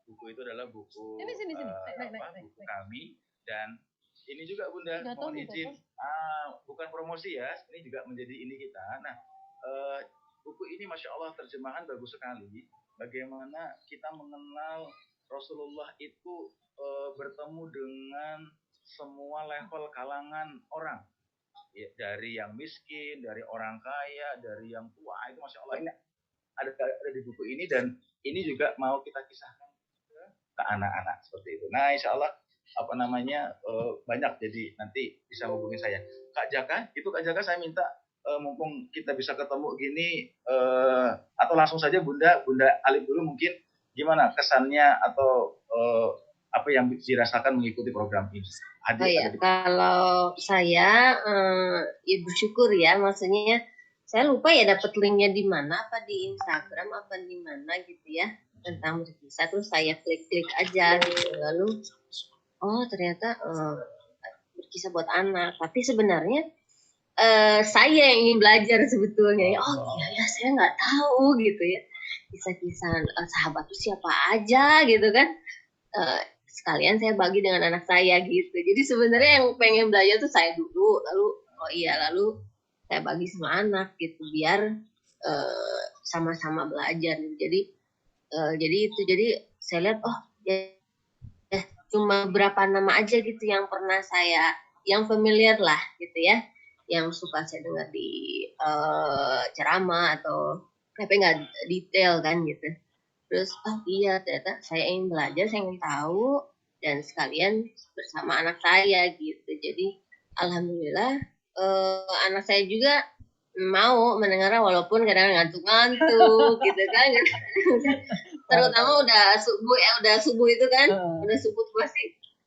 buku itu adalah buku buku kami. Dan ini juga Bunda, mohon izin, bukan promosi ya, ini juga menjadi ini kita. Nah, buku ini Masya Allah terjemahan bagus sekali. Bagaimana kita mengenal Rasulullah itu bertemu dengan semua level kalangan orang. Ya, dari yang miskin, dari orang kaya, dari yang tua, itu Masya Allah ini ada di buku ini. Dan ini juga mau kita kisahkan ke anak-anak seperti itu. Nah, Insya Allah banyak, jadi nanti bisa hubungi saya. Kak Jaka saya minta mumpung kita bisa ketemu gini atau langsung saja Bunda Alif dulu mungkin gimana kesannya atau apa yang dirasakan mengikuti program ini. Kalau saya ya bersyukur ya, maksudnya saya lupa ya dapat linknya di mana, apa di Instagram apa di mana gitu ya, tentang berkisah, terus saya klik aja gitu, lalu ternyata berkisah buat anak. Tapi sebenarnya saya yang ingin belajar sebetulnya. Iya saya nggak tahu gitu ya, kisah-kisah sahabat itu siapa aja gitu kan. Sekalian saya bagi dengan anak saya gitu. Jadi sebenarnya yang pengen belajar tuh saya dulu, lalu saya bagi sama anak gitu biar sama-sama belajar. Jadi saya lihat cuma berapa nama aja gitu yang pernah yang familiar lah gitu ya, yang suka saya dengar di ceramah atau tapi nggak detail kan gitu. Terus ternyata saya ingin belajar, saya ingin tahu, dan sekalian bersama anak saya gitu. Jadi alhamdulillah anak saya juga mau mendengar walaupun kadang ngantuk gitu kan. Terutama udah subuh itu kan, udah subuh pasti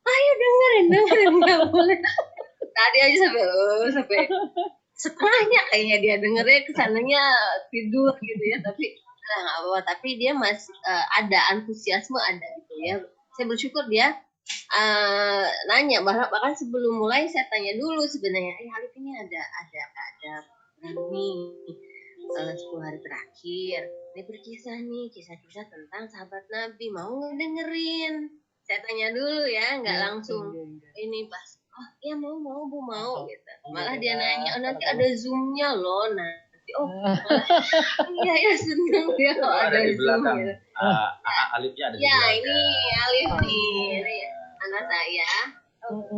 ayo dengerin nggak boleh. Tadi aja sampai setengahnya kayaknya dia dengernya, kesananya tidur gitu ya, tapi nggak apa-apa, tapi dia masih ada antusiasme ada gitu ya. Saya bersyukur dia nanya, bahkan sebelum mulai saya tanya dulu sebenarnya, Halif ini ada nih 10 hari terakhir ini berkisah nih, kisah-kisah tentang sahabat Nabi, mau ngedengerin? Saya tanya dulu ya, nggak langsung ini pas ya mau Bu mau gitu. Malah dia nanya, nanti ada Zoom-nya loh nanti. Iya seneng dia kalau ada di Zoom belakang. gitu. Alifnya ada di ya belakang. Ini Alif nih, anak saya.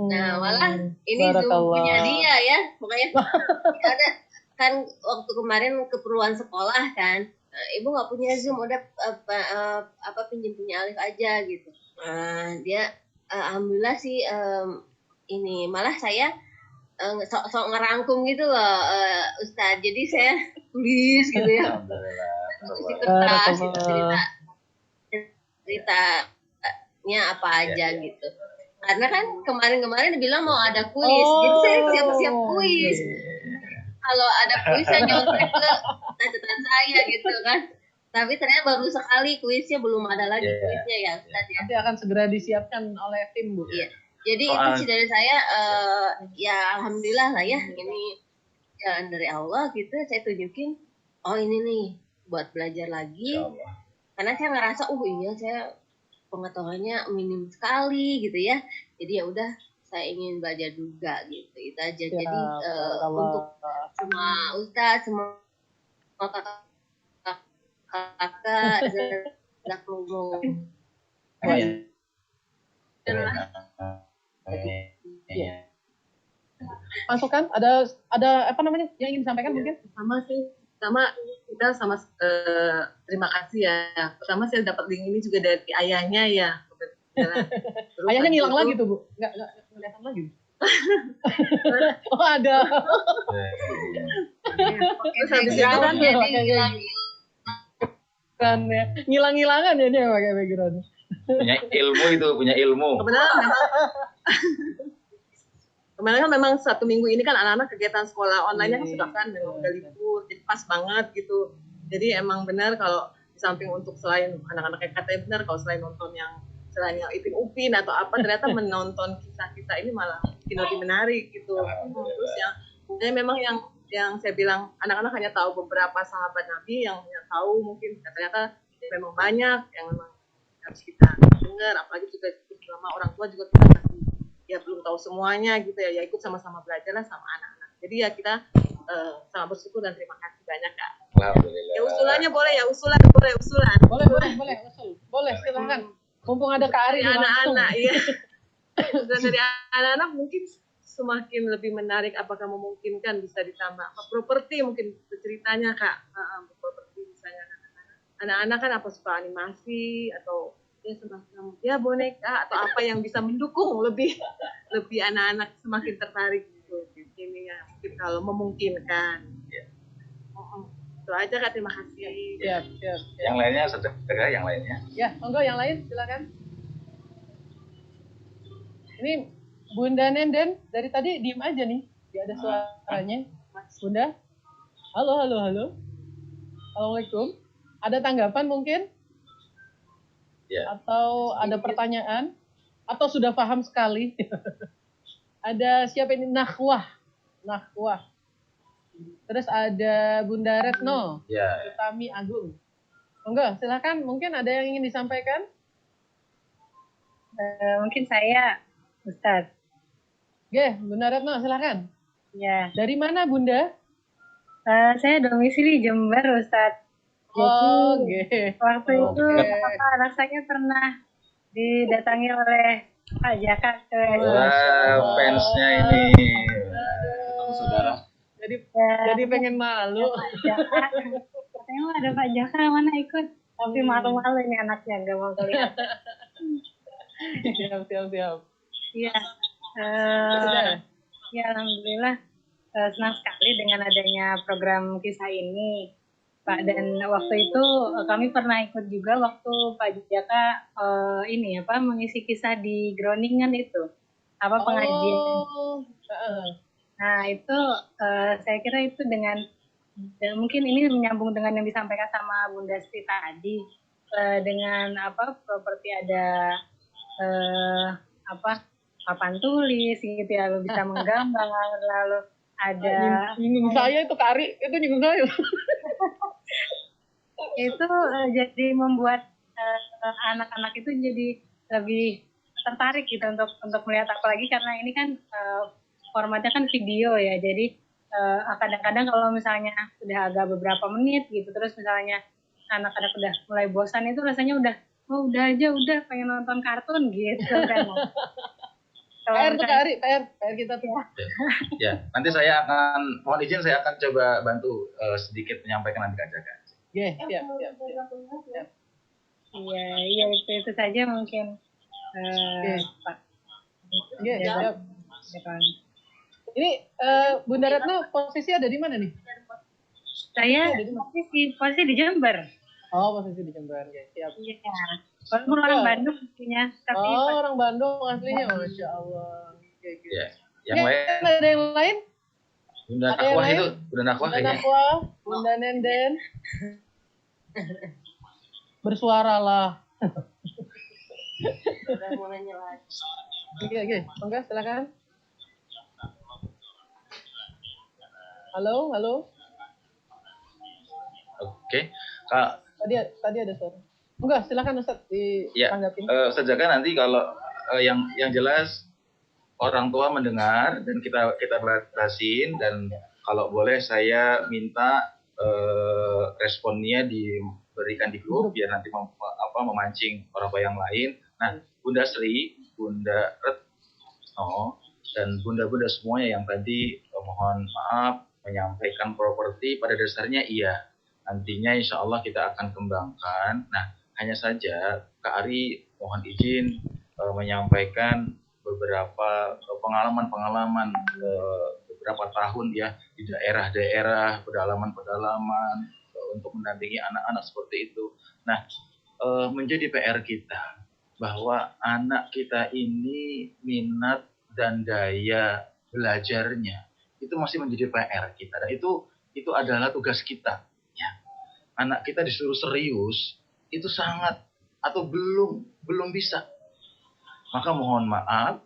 Nah, malah ini Zoom Barakallah. punya dia ya. Makanya ada kan waktu kemarin keperluan sekolah kan. Nah, ibu nggak punya Zoom, udah pinjam punya Alif aja gitu. Dia alhamdulillah sih ini malah saya sok ngerangkum gitu loh Ustadz. Jadi saya tulis gitu ya. Alhamdulillah. Isi kertas gitu, ceritanya apa aja gitu. Karena kan kemarin bilang mau ada kuis, jadi saya siap-siap kuis. Kalau ada kuis saya nyontek ke catatan saya gitu kan. Tapi ternyata baru sekali kuisnya, belum ada lagi kuisnya ya Ustaz ya. Nanti akan segera disiapkan oleh tim, Bu. Iya. Jadi itu sih dari saya ya alhamdulillah lah ya, ini jalan dari Allah gitu. Saya tunjukin, oh ini nih buat belajar lagi. Karena saya ngerasa iya saya pengetahuannya minim sekali gitu ya. Jadi ya udah saya ingin belajar juga gitu. Itu aja. Ya, jadi untuk semua Ustaz, semua kakak jazakumullah. Masukan ada apa namanya yang ingin disampaikan mungkin? Sama kita terima kasih ya. Pertama saya dapat link ini juga dari ayahnya ya. Terus ayahnya ngilang lagi tuh, Bu. Nggak kelihatan lagi. Oh ada. Terus habis itu kan ngilang-ngilangan ya dia pakai background. Punya ilmu. Kemarin kan memang 1 minggu ini kan anak-anak kegiatan sekolah online-nya kan sudah kan memang udah libur, jadi pas banget gitu. Jadi emang benar kalau di samping untuk selain anak-anak yang katanya benar, kalau selain nonton yang selain yang Ipin apa ternyata menonton kisah-kisah ini malah bikin lebih menarik gitu. Terus yang memang yang saya bilang anak-anak hanya tahu beberapa sahabat Nabi yang tahu mungkin ternyata memang banyak yang memang harus kita dengar, apalagi juga selama orang tua juga kita masih ya belum tahu semuanya gitu ya ikut sama-sama belajar lah sama anak-anak. Jadi ya kita sangat bersyukur dan terima kasih banyak Kak. Alhamdulillah. Ya usulannya boleh ya usulan. Boleh silakan. Mumpung ada Kak Ari anak-anak ya. Dan dari anak-anak mungkin semakin lebih menarik, apakah memungkinkan bisa ditambah properti mungkin ceritanya Kak. Properti misalnya anak-anak kan apa suka animasi atau ya semacam ya boneka atau apa yang bisa mendukung lebih anak-anak semakin tertarik gitu ini ya mungkin kalau memungkinkan. Itu aja Kak, terima kasih. Siap. Yang lainnya saudara, yang lainnya. Ya, monggo yang lain silakan. Ini Bunda Nenden dari tadi diem aja nih, nggak ada suaranya. Bunda, halo. Assalamualaikum. Ada tanggapan mungkin? Ya. Atau ada pertanyaan? Atau sudah paham sekali? Ada siapa ini? Nahwah. Terus ada Bunda Retno. Ya. Utami Agung. Monggo, silakan. Mungkin ada yang ingin disampaikan? Mungkin saya, Ustadz. Bunda Retno, silakan. Ya. Dari mana, Bunda? Saya domisili Jember, Ustadz. Jadi, waktu itu anak saya pernah didatangi oleh Pak Jaka ke fansnya ini. Ketemu saudara. Jadi pengen malu. Katanya ada Pak Jaka, mana ikut? Tapi malu-malu ini anaknya, gak mau kelihatan. Siap. Iya. Ya, alhamdulillah senang sekali dengan adanya program kisah ini, Pak. Dan waktu itu kami pernah ikut juga waktu Pak Jaka mengisi kisah di Groningen itu, pengajian. Nah itu saya kira itu dengan mungkin ini menyambung dengan yang disampaikan sama Bunda Sri tadi, dengan properti ada papan tulis gitu ya, bisa menggambar, lalu ada nyinggung saya itu Kari, itu nyinggung saya. Itu jadi membuat anak-anak itu jadi lebih tertarik gitu untuk melihat, apalagi karena ini kan formatnya kan video ya, jadi kadang-kadang kalau misalnya sudah agak beberapa menit gitu, terus misalnya anak-anak udah mulai bosan, itu rasanya udah oh udah aja udah pengen nonton kartun gitu kan. PR tuh Kak Ari, PR kita tuh. Ya, nanti saya akan, mohon izin saya akan coba bantu sedikit menyampaikan nanti Kak Jaka. Siap. Iya itu saja mungkin Pak. Siap. Ini Bunda Retno posisi ada di mana nih? Saya posisi di Jember. Oh, posisi di Jember. Ya, siap. Iya. Walaupun orang Bandung aslinya, tapi orang Bandung aslinya, Masya Allah. Ya, yang lain ada yang lain? Bunda Nakwa itu, Bunda Nakwa. Bunda Nenden. Bersuaralah. Udah mau nanya lagi. Oke, Monggo silakan. Halo. Oke, Kak. Tadi ada suara. Enggak, silakan Ustaz ditanggapi. Ya, Ustaz Jaka nanti kalau yang jelas orang tua mendengar dan kita batasin, dan kalau boleh saya minta responnya diberikan di grup biar nanti memancing orang tua yang lain. Nah, Bunda Sri, Bunda Retno, dan bunda-bunda semuanya yang tadi mohon maaf menyampaikan properti pada dasarnya iya. Nantinya insya Allah kita akan kembangkan. Nah, hanya saja Kak Ari mohon izin menyampaikan beberapa pengalaman beberapa tahun ya di daerah-daerah, pedalaman untuk mendampingi anak-anak seperti itu. Nah, menjadi PR kita bahwa anak kita ini minat dan daya belajarnya itu masih menjadi PR kita, dan itu adalah tugas kita. Ya. Anak kita disuruh serius itu sangat atau belum bisa. Maka mohon maaf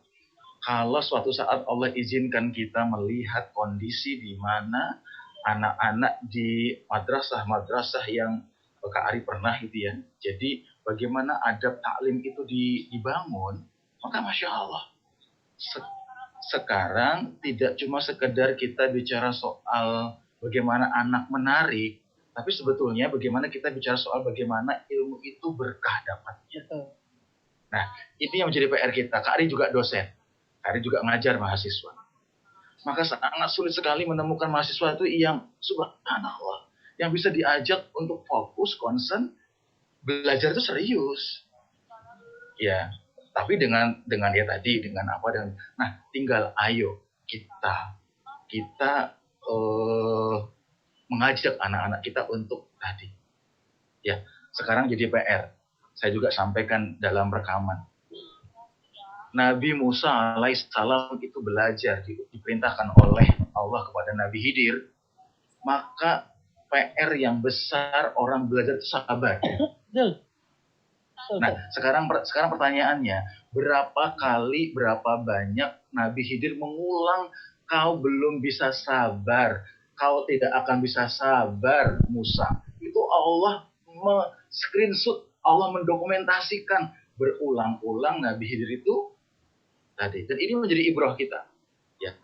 kalau suatu saat Allah izinkan kita melihat kondisi di mana anak-anak di madrasah yang Kak Ari pernah gitu ya. Jadi bagaimana adab taklim itu dibangun, maka Masya Allah. Sekarang tidak cuma sekedar kita bicara soal bagaimana anak menarik, tapi sebetulnya bagaimana kita bicara soal bagaimana ilmu itu berkah dapatnya. Nah, ini yang menjadi PR kita. Kak Ari juga dosen. Kak Ari juga ngajar mahasiswa. Maka sangat sulit sekali menemukan mahasiswa itu yang subhanallah, yang bisa diajak untuk fokus, concern, belajar itu serius. Ya, tapi dengan ya tadi, dengan apa, nah tinggal ayo kita mengajak anak-anak kita untuk tadi. Ya, sekarang jadi PR. Saya juga sampaikan dalam rekaman. Nabi Musa alaihissalam itu belajar, diperintahkan oleh Allah kepada Nabi Khidir. Maka PR yang besar orang belajar itu sabar. Nah, sekarang pertanyaannya, berapa banyak Nabi Khidir mengulang, kau belum bisa sabar, kau tidak akan bisa sabar Musa. Itu Allah screenshot, Allah mendokumentasikan berulang-ulang Nabi Khidir itu tadi. Dan ini menjadi ibrah kita. Ya.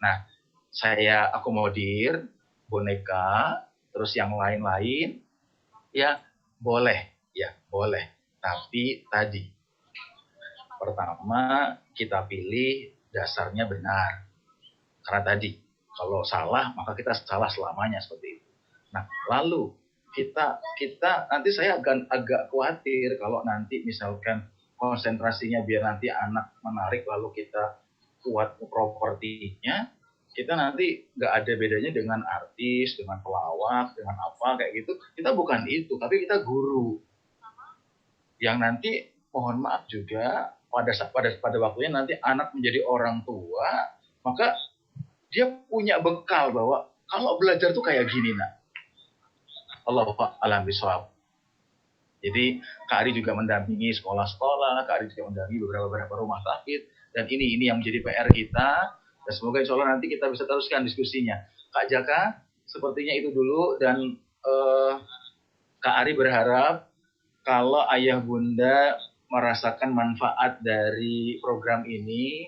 Nah, saya akomodir boneka, terus yang lain-lain, ya boleh. Tapi tadi, pertama kita pilih dasarnya benar. Karena tadi, kalau salah, maka kita salah selamanya seperti itu. Nah, lalu kita nanti saya agak khawatir kalau nanti misalkan konsentrasinya biar nanti anak menarik, lalu kita kuat propertinya, kita nanti nggak ada bedanya dengan artis, dengan pelawak, dengan apa kayak gitu. Kita bukan itu, tapi kita guru. Yang nanti mohon maaf juga pada waktunya nanti anak menjadi orang tua, maka dia punya bekal bahwa kalau belajar tuh kayak gini nak. Allahu a'lam bishawab. Jadi Kak Ari juga mendampingi sekolah-sekolah, Kak Ari juga mendampingi beberapa rumah sakit, dan ini yang menjadi PR kita, dan semoga insya Allah nanti kita bisa teruskan diskusinya. Kak Jaka, sepertinya itu dulu, dan Kak Ari berharap kalau ayah bunda merasakan manfaat dari program ini,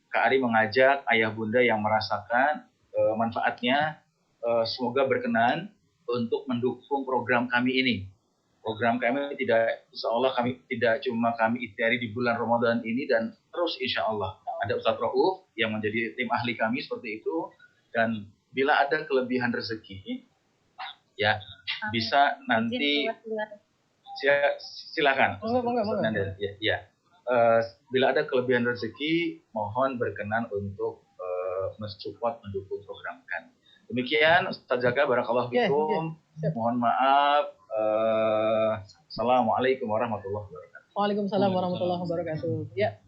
Kak Ari mengajak ayah bunda yang merasakan manfaatnya, semoga berkenan untuk mendukung program kami ini. program kami tidak, insya Allah kami tidak cuma kami ikhtiari di bulan Ramadan ini dan terus insya Allah. Ada Ustadz Rauf yang menjadi tim ahli kami seperti itu, dan bila ada kelebihan rezeki, ya bisa nanti silakan. Monggo. Ya. Bila ada kelebihan rezeki, mohon berkenan untuk mensupport, mendukung program kami. Demikian Ustaz Jaka, barakallahu fikum. Mohon maaf. Assalamualaikum warahmatullahi wabarakatuh. Waalaikumsalam warahmatullahi wabarakatuh. Ya,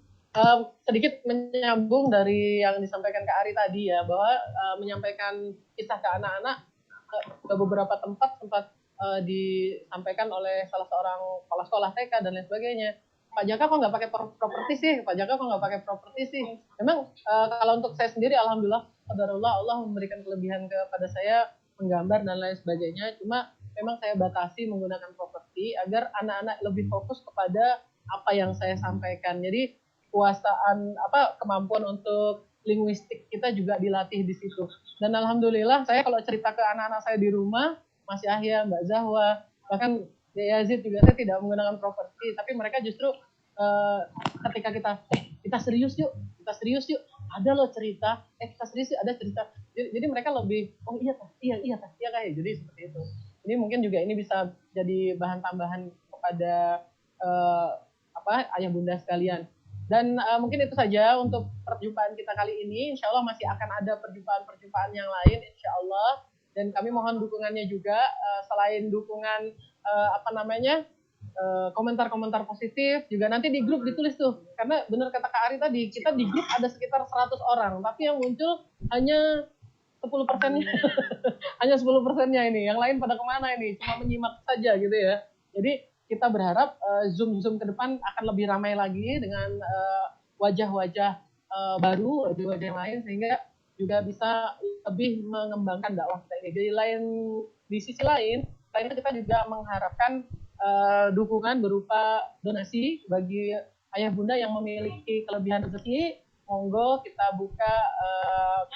sedikit menyambung dari yang disampaikan Kak Ari tadi ya, bahwa menyampaikan kisah ke anak-anak ke beberapa tempat sempat disampaikan oleh salah seorang kepala sekolah TK dan lain sebagainya. Pak Jaka kok nggak pakai properti sih? Pak Jaka kok nggak pakai properti sih? Memang kalau untuk saya sendiri, alhamdulillah, qadarullah, Allah memberikan kelebihan kepada saya menggambar dan lain sebagainya. Cuma memang saya batasi menggunakan properti agar anak-anak lebih fokus kepada apa yang saya sampaikan. Jadi kemampuan untuk linguistik kita juga dilatih di situ. Dan alhamdulillah saya kalau cerita ke anak-anak saya di rumah, Mas Yahya, Mbak Zahwa, bahkan Yazid juga, saya tidak menggunakan properti, tapi mereka justru ketika kita serius yuk, ada loh cerita, kita serius yuk, ada cerita. Jadi mereka lebih, oh iya kayak, jadi seperti itu. Ini mungkin juga ini bisa jadi bahan tambahan kepada ayah bunda sekalian. Dan mungkin itu saja untuk perjumpaan kita kali ini. Insya Allah masih akan ada perjumpaan yang lain, insya Allah. Dan kami mohon dukungannya juga, selain dukungan komentar-komentar positif, juga nanti di grup ditulis tuh. Karena benar kata Kak Ari tadi, kita di grup ada sekitar 100 orang, tapi yang muncul hanya 10%-nya. Hanya 10%-nya ini. Yang lain pada kemana ini? Cuma menyimak saja gitu ya. Jadi kita berharap Zoom ke depan akan lebih ramai lagi dengan wajah-wajah baru, wajah-wajah yang lain, sehingga juga bisa lebih mengembangkan dakwah kita ini. Di sisi lain kita juga mengharapkan dukungan berupa donasi bagi ayah bunda yang memiliki kelebihan rezeki. Monggo kita buka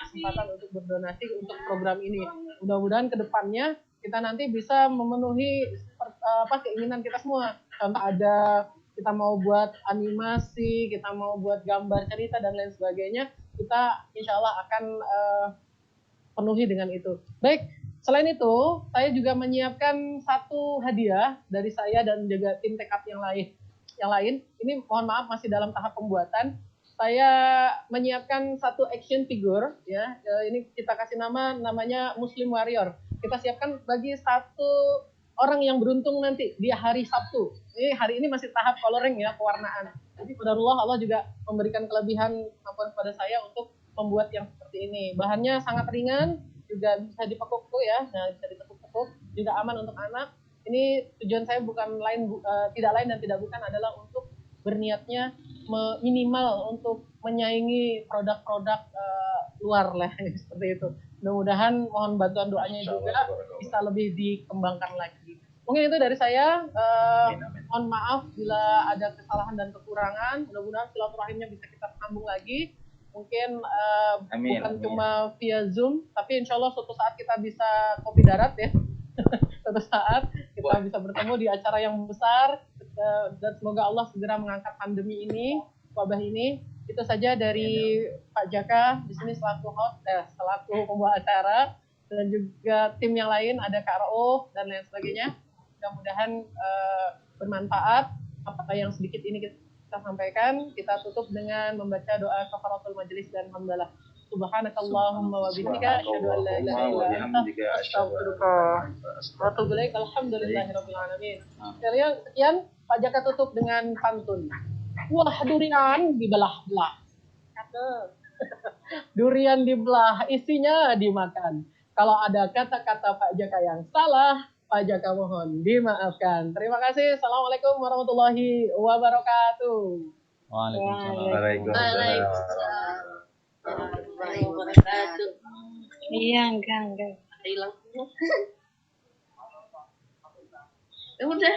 kesempatan untuk berdonasi untuk program ini. Mudah-mudahan kedepannya kita nanti bisa memenuhi keinginan kita semua. Contoh ada kita mau buat animasi, kita mau buat gambar cerita dan lain sebagainya, kita insya Allah akan penuhi dengan itu. Baik, selain itu saya juga menyiapkan satu hadiah dari saya dan juga tim tekap yang lain. Ini mohon maaf masih dalam tahap pembuatan. Saya menyiapkan satu action figure ya. Ini kita kasih namanya Muslim Warrior. Kita siapkan bagi satu orang yang beruntung nanti di hari Sabtu. Hari ini masih tahap coloring ya, pewarnaan. Jadi qadarullah, Allah juga memberikan kelebihan kemampuan kepada saya untuk membuat yang seperti ini. Bahannya sangat ringan, juga bisa dipekuk ya. Nah, bisa ditekuk-tekuk, juga aman untuk anak. Ini tujuan saya tidak lain dan tidak bukan adalah untuk berniatnya minimal untuk menyaingi produk-produk luar lah seperti itu. Mudah-mudahan mohon bantuan doanya juga bisa lebih dikembangkan lagi. Mungkin itu dari saya. Mohon maaf bila ada kesalahan dan kekurangan. Mudah-mudahan silaturahimnya bisa kita sambung lagi. Mungkin bukan cuma via Zoom, tapi insya Allah suatu saat kita bisa kopi darat ya. Suatu saat kita bisa bertemu di acara yang besar, dan semoga Allah segera mengangkat pandemi ini, wabah ini. Itu saja dari Pak Jaka di sini selaku host, selaku pembawa acara, dan juga tim yang lain, ada Kak Rauf dan lain sebagainya. Mudah-mudahan bermanfaat apa yang sedikit ini kita sampaikan. Kita tutup dengan membaca doa kafaratul majelis dan hamdalah. Subhanakallahumma wa bihamdika asyhadu an la ilaha illa anta astaghfiruka wa atubu ilaik. Alhamdulillahirabbil alamin. Sekian Pak Jaka tutup dengan pantun. Wah, durian dibelah-belah. Durian dibelah, isinya dimakan. Kalau ada kata-kata Pak Jaka yang salah, Pak Jaka mohon dimaafkan. Terima kasih. Assalamualaikum warahmatullahi wabarakatuh. Waalaikumsalam. Iya, enggak. Hilang. Udah.